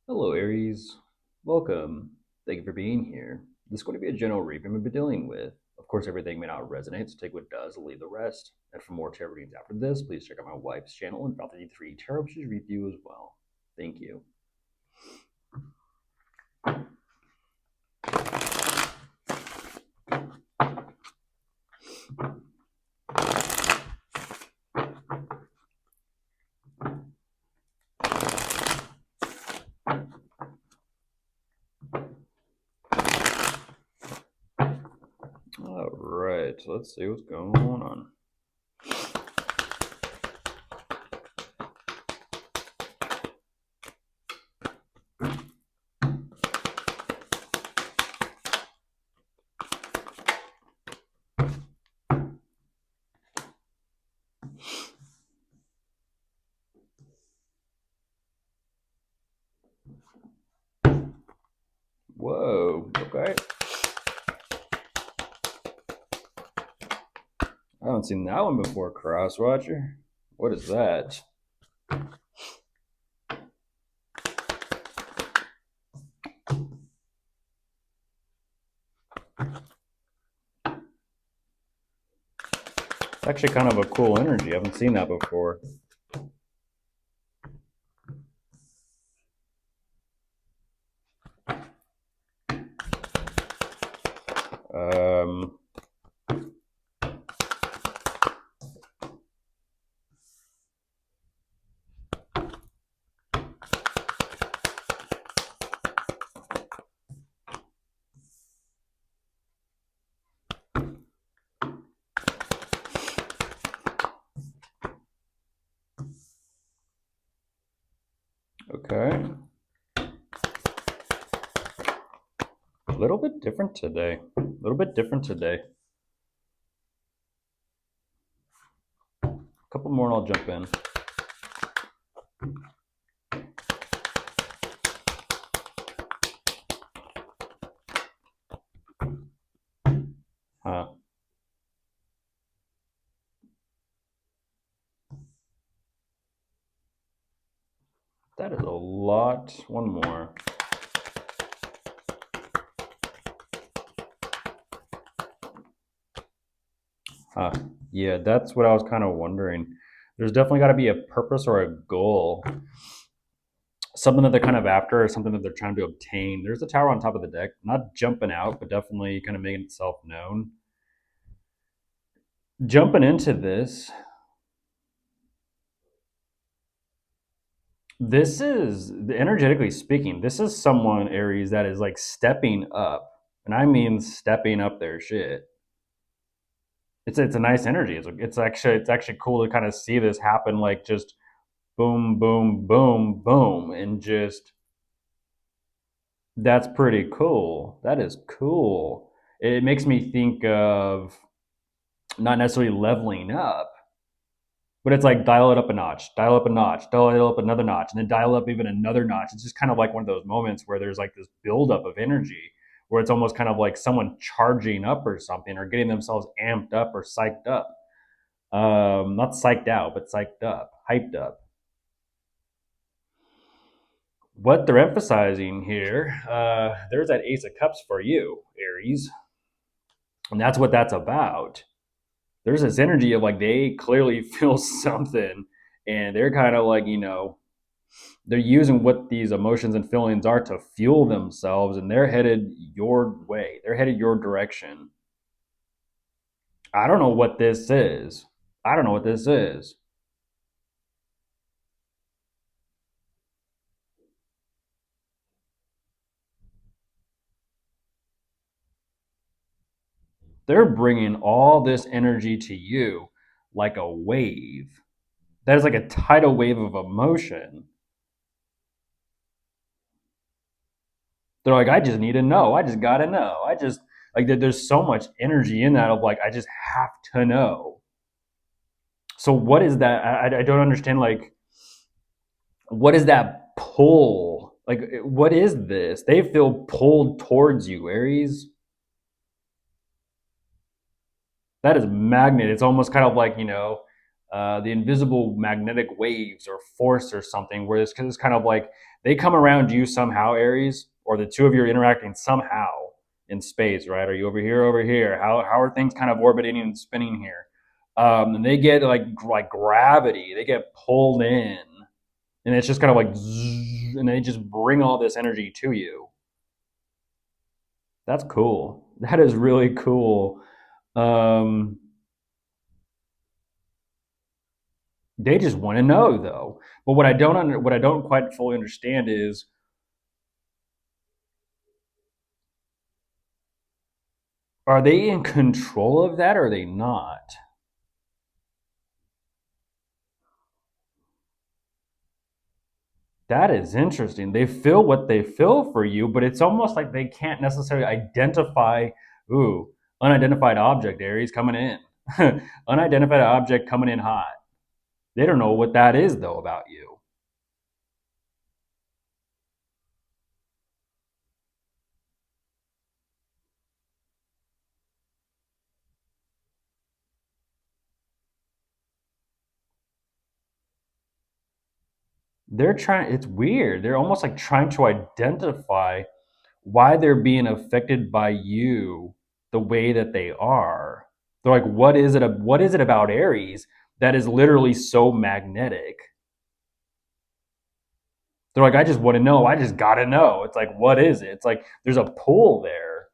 Hello, Aries. Welcome. Thank you for being here. This is going to be a general read I'm going to be dealing with. Of course, everything may not resonate, so take what does and leave the rest. And for more tarot readings after this, please check out my wife's channel and Theyre Tarot, which is review as well. Thank you. All right, so let's see what's going on. Whoa, okay. I haven't seen that one before, Crosswatcher. What is that? It's actually kind of a cool energy. I haven't seen that before. Okay. A little bit different today. A little bit different today. A couple more and I'll jump in. Huh. That is a lot. One more. Huh. Yeah, that's what I was kind of wondering. There's definitely got to be a purpose or a goal. Something that they're kind of after or something that they're trying to obtain. There's a tower on top of the deck. Not jumping out, but definitely kind of making itself known. Jumping into this, this is, energetically speaking, this is someone, Aries, that is like stepping up. And I mean stepping up their shit. It's a nice energy. It's actually cool to kind of see this happen, like just boom, boom, boom, boom, and just that's pretty cool. That is cool. It makes me think of not necessarily leveling up, but it's like dial it up a notch, dial up a notch, dial it up another notch, and then dial up even another notch. It's just kind of like one of those moments where there's like this buildup of energy where it's almost kind of like someone charging up or something or getting themselves amped up or psyched up. Not psyched out, but psyched up, hyped up. What they're emphasizing here, there's that Ace of Cups for you, Aries. And that's what that's about. There's this energy of like they clearly feel something and they're kind of like, they're using what these emotions and feelings are to fuel themselves and they're headed your way. They're headed your direction. I don't know what this is. I don't know what this is. They're bringing all this energy to you like a wave. That is like a tidal wave of emotion. They're like, I just need to know. I just gotta know. I just like there's so much energy in that of like I just have to know. So what is that? I don't understand. Like, what is that pull? Like, what is this? They feel pulled towards you, Aries. That is magnet. It's almost kind of like the invisible magnetic waves or force or something. Where it's kind of like they come around you somehow, Aries, or the two of you are interacting somehow in space, right? Are you over here, over here? How are things kind of orbiting and spinning here? And they get like gravity, they get pulled in, and it's just kind of like, zzz, and they just bring all this energy to you. That's cool. That is really cool. Um, they just want to know though. But what I don't quite fully understand is, are they in control of that or are they not? That is interesting. They feel what they feel for you, but it's almost like they can't necessarily identify, ooh, unidentified object, Aries coming in. Unidentified object coming in hot. They don't know what that is though about you. They're trying, it's weird. They're almost like trying to identify why they're being affected by you the way that they are. They're like, what is it about Aries that is literally so magnetic? They're like, I just want to know. I just gotta know. It's like, what is it? It's like there's a pull there,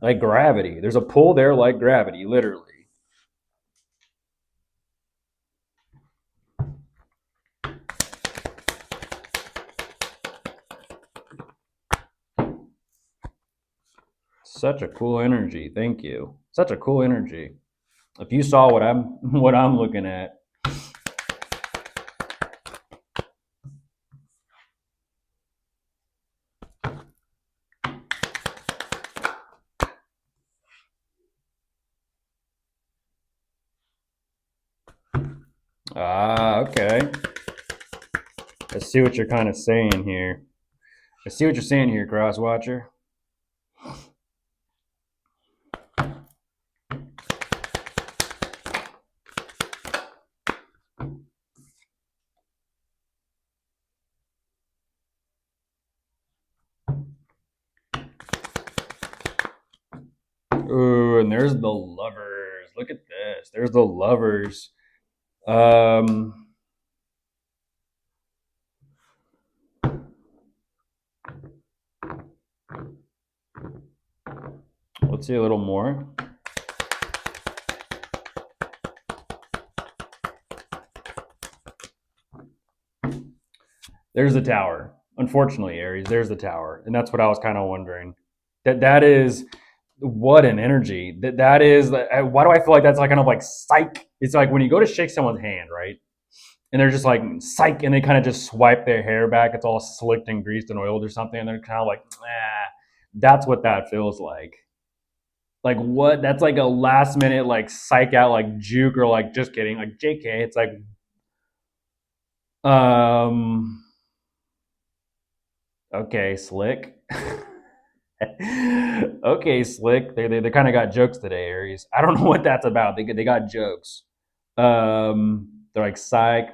like gravity. There's a pull there, like gravity, literally. Such a cool energy. Thank you. Such a cool energy. If you saw what I'm what I'm looking at, okay. I see what you're kind of saying here. I see what you're saying here, Crosswatcher. Ooh, and there's the lovers. Look at this. There's the lovers. Um, let's see a little more. There's the tower. Unfortunately, Aries, there's the tower, and that's what I was kind of wondering. That is what an energy. That is. Why do I feel like that's like kind of like psych? It's like when you go to shake someone's hand, right? And they're just like psych, and they kind of just swipe their hair back. It's all slicked and greased and oiled or something, and they're kind of like, ah. That's what that feels like. Like what? That's like a last minute like psych out like juke or like just kidding like JK. It's like um okay, slick. Okay, slick. They kind of got jokes today, Aries. I don't know what that's about. They got jokes. They're like psych.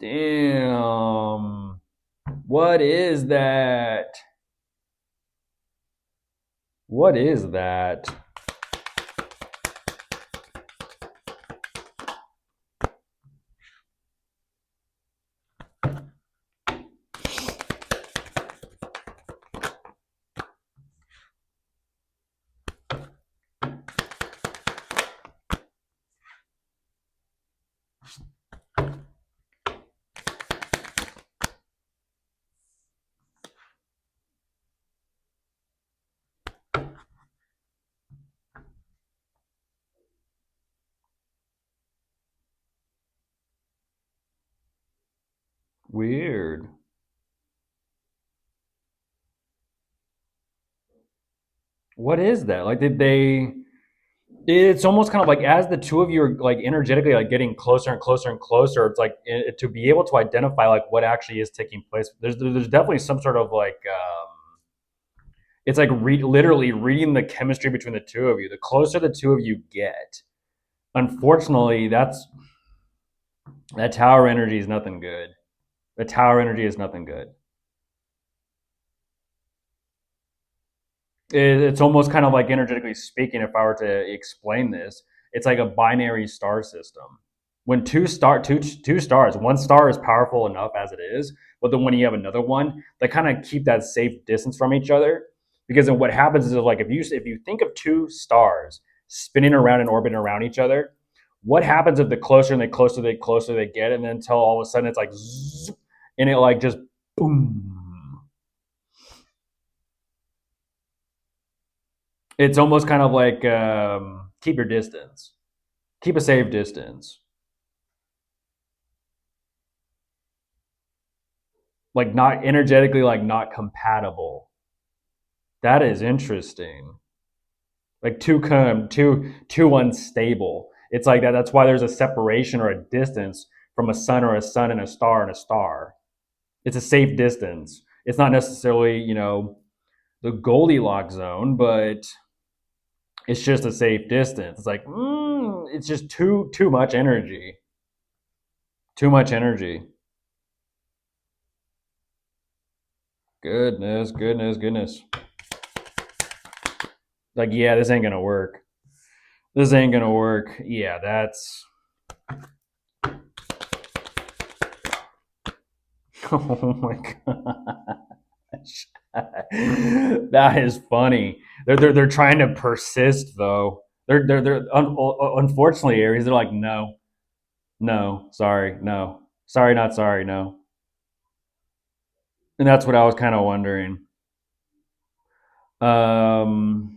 Damn. What is that? What is that? Weird. What is that? Like, did they? It's almost kind of like as the two of you are like energetically like getting closer and closer and closer. It's like to be able to identify like what actually is taking place. There's definitely some sort of like It's like literally reading the chemistry between the two of you. The closer the two of you get, unfortunately, that tower energy is nothing good. The tower energy is nothing good. It's almost kind of like, energetically speaking, if I were to explain this, it's like a binary star system. When two stars, one star is powerful enough as it is, but then when you have another one, they kind of keep that safe distance from each other. Because then what happens is, like, if you think of two stars spinning around and orbiting around each other, what happens if the closer they get, and then until all of a sudden it's like zzz, and it like just boom. It's almost kind of like, keep your distance, keep a safe distance, like not energetically, like not compatible. That is interesting. Like too unstable. It's like that. That's why there's a separation or a distance from a sun, or a sun and a star and a star. It's a safe distance. It's not necessarily, the Goldilocks zone, but it's just a safe distance. It's like, it's just too much energy. Too much energy. Goodness, goodness, goodness. Like, yeah, this ain't gonna work. This ain't gonna work. Yeah, that's. Oh my gosh. That is funny. They're trying to persist though. Unfortunately, Aries. They're like, no, no, sorry, no, sorry, not sorry, no. And that's what I was kind of wondering. Um,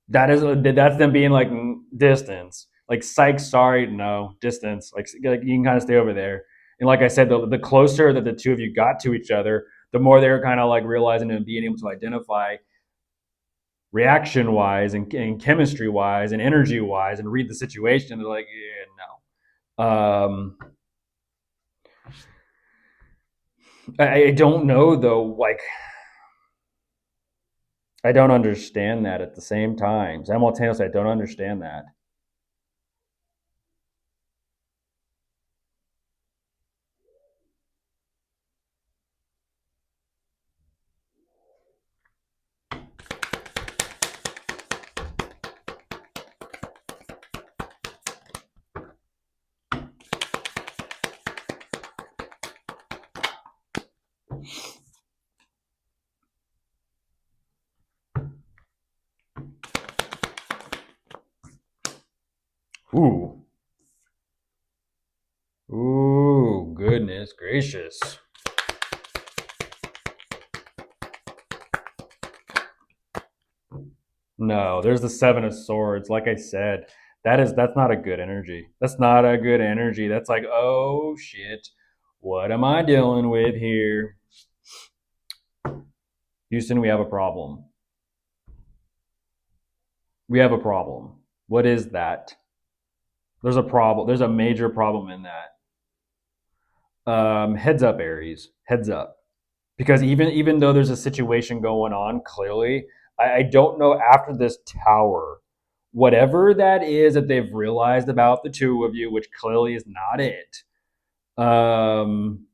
that's them being like, distance, like, psych, sorry, no, distance, like you can kind of stay over there. And like I said, the closer that the two of you got to each other, the more they're kind of like realizing and being able to identify, reaction wise and chemistry wise and energy wise, and read the situation. They're like, yeah, no. I don't know though, like, I don't understand that at the same time. Simultaneously, I don't understand that. Ooh. Ooh, goodness gracious. No, there's the Seven of Swords. Like I said, that's not a good energy. That's not a good energy. That's like, oh shit, what am I dealing with here? Houston, we have a problem. We have a problem. What is that? There's a problem. There's a major problem in that. Heads up, Aries. Heads up. Because even though there's a situation going on, clearly, I don't know, after this tower, whatever that is that they've realized about the two of you, which clearly is not it. Um,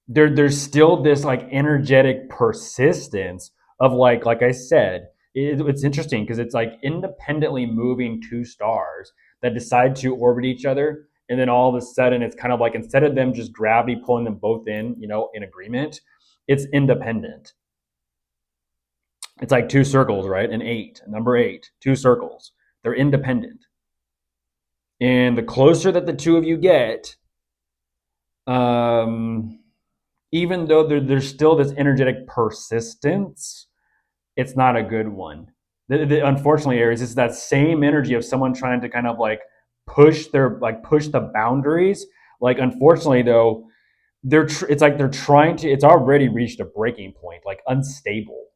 there's still this like energetic persistence of, like I said, it's interesting because it's like independently moving two stars that decide to orbit each other, and then all of a sudden it's kind of like, instead of them just gravity pulling them both in, in agreement, it's independent. It's like two circles, right? An eight, number eight, two circles. They're independent, and the closer that the two of you get, um, even though there's still this energetic persistence, it's not a good one. Unfortunately, Aries, it's that same energy of someone trying to kind of like push the boundaries. Like, unfortunately though, it's like they're trying to. It's already reached a breaking point, like unstable,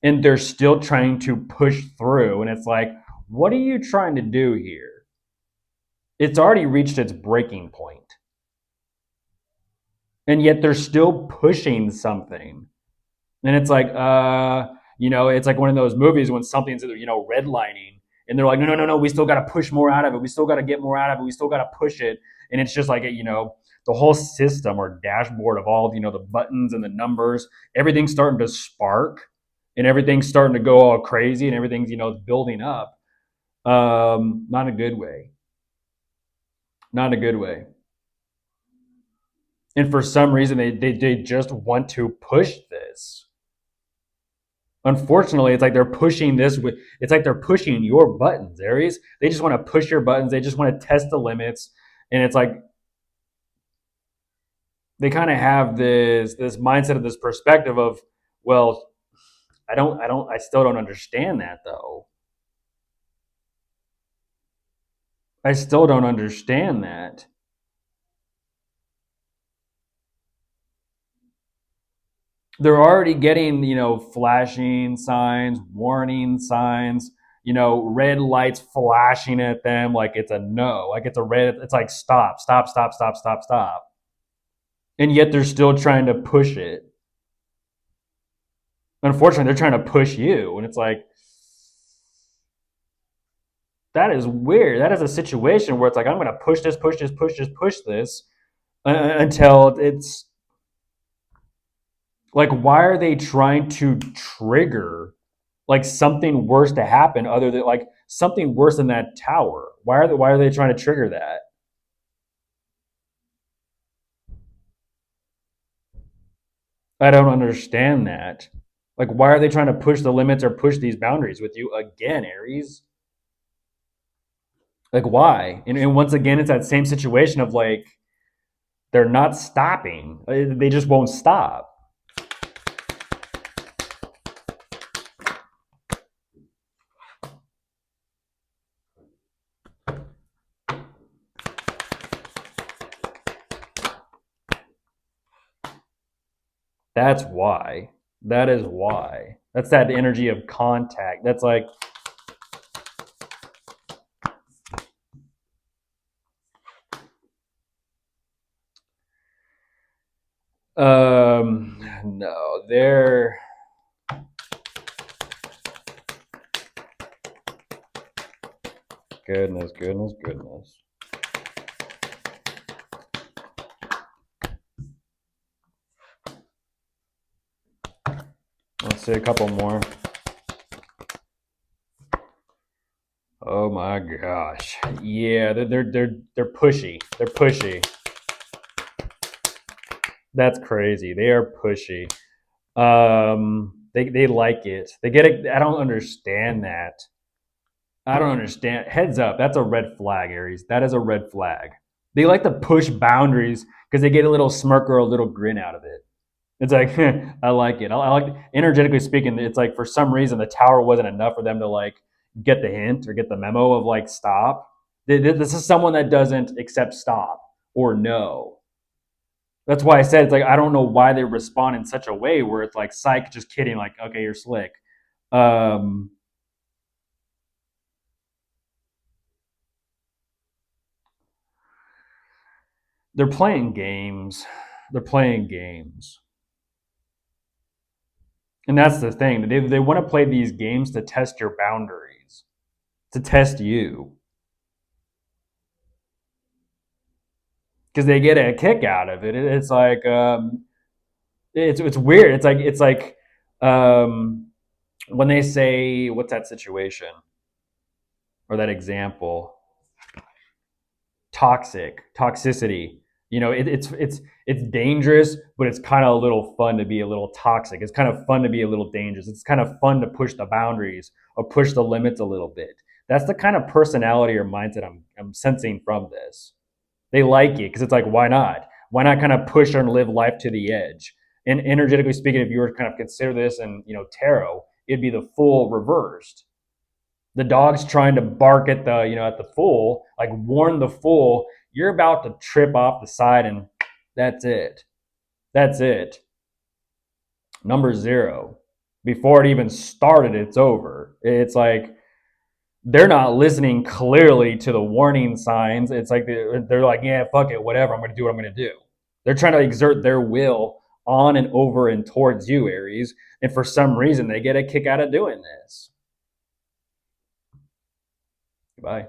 and they're still trying to push through. And it's like, what are you trying to do here? It's already reached its breaking point, and yet they're still pushing something. And it's like, it's like one of those movies when something's, redlining, and they're like, no, no, no, no, we still got to push more out of it. We still got to get more out of it. We still got to push it. And it's just like, the whole system or dashboard of all, the buttons and the numbers, everything's starting to spark, and everything's starting to go all crazy, and everything's, building up. Not a good way. Not a good way. And for some reason, they just want to push this. Unfortunately, it's like they're pushing this with, it's like they're pushing your buttons, Aries. They just want to push your buttons. They just want to test the limits. And it's like they kind of have this mindset of this perspective of, well, I still don't understand that though. I still don't understand that. They're already getting, flashing signs, warning signs, red lights flashing at them like it's a no, like it's a red, it's like stop, stop, stop, stop, stop, stop. And yet they're still trying to push it. Unfortunately, they're trying to push you. And it's like, that is weird. That is a situation where it's like, I'm going to push this, push this, push this, push this until it's like, why are they trying to trigger like something worse to happen other than like something worse than that tower? Why are they trying to trigger that? I don't understand that. Like, why are they trying to push the limits or push these boundaries with you again, Aries? Like, why? And once again, it's that same situation of like, they're not stopping. They just won't stop. That's why. That is why. That's that energy of contact. That's like, no, they're, goodness, goodness, goodness. Let's see a couple more. Oh my gosh. Yeah, they're pushy. They're pushy. That's crazy. They are pushy. They like it. They get it. I don't understand that. I don't understand. Heads up, that's a red flag, Aries. That is a red flag. They like to push boundaries because they get a little smirk or a little grin out of it. It's like I like it. I like, energetically speaking. It's like for some reason the tower wasn't enough for them to like get the hint or get the memo of like stop. This is someone that doesn't accept stop or no. That's why I said it's like I don't know why they respond in such a way where it's like psych, just kidding, like okay, you're slick. Um, they're playing games. They're playing games. And that's the thing. They want to play these games to test your boundaries, to test you. Because they get a kick out of it. It's like it's weird. It's like when they say what's that situation or that example, toxicity. It's dangerous, but it's kind of a little fun to be a little toxic. It's kind of fun to be a little dangerous. It's kind of fun to push the boundaries or push the limits a little bit. That's the kind of personality or mindset I'm sensing from this. They like it because it's like, why not? Why not kind of push and live life to the edge? And energetically speaking, if you were to kind of consider this in tarot, it'd be the full reversed. The dog's trying to bark at the fool, like warn the fool, you're about to trip off the side, and that's it. That's it. Number zero. Before it even started, it's over. It's like they're not listening clearly to the warning signs. It's like they're like, yeah, fuck it, whatever. I'm going to do what I'm going to do. They're trying to exert their will on and over and towards you, Aries. And for some reason, they get a kick out of doing this. Goodbye.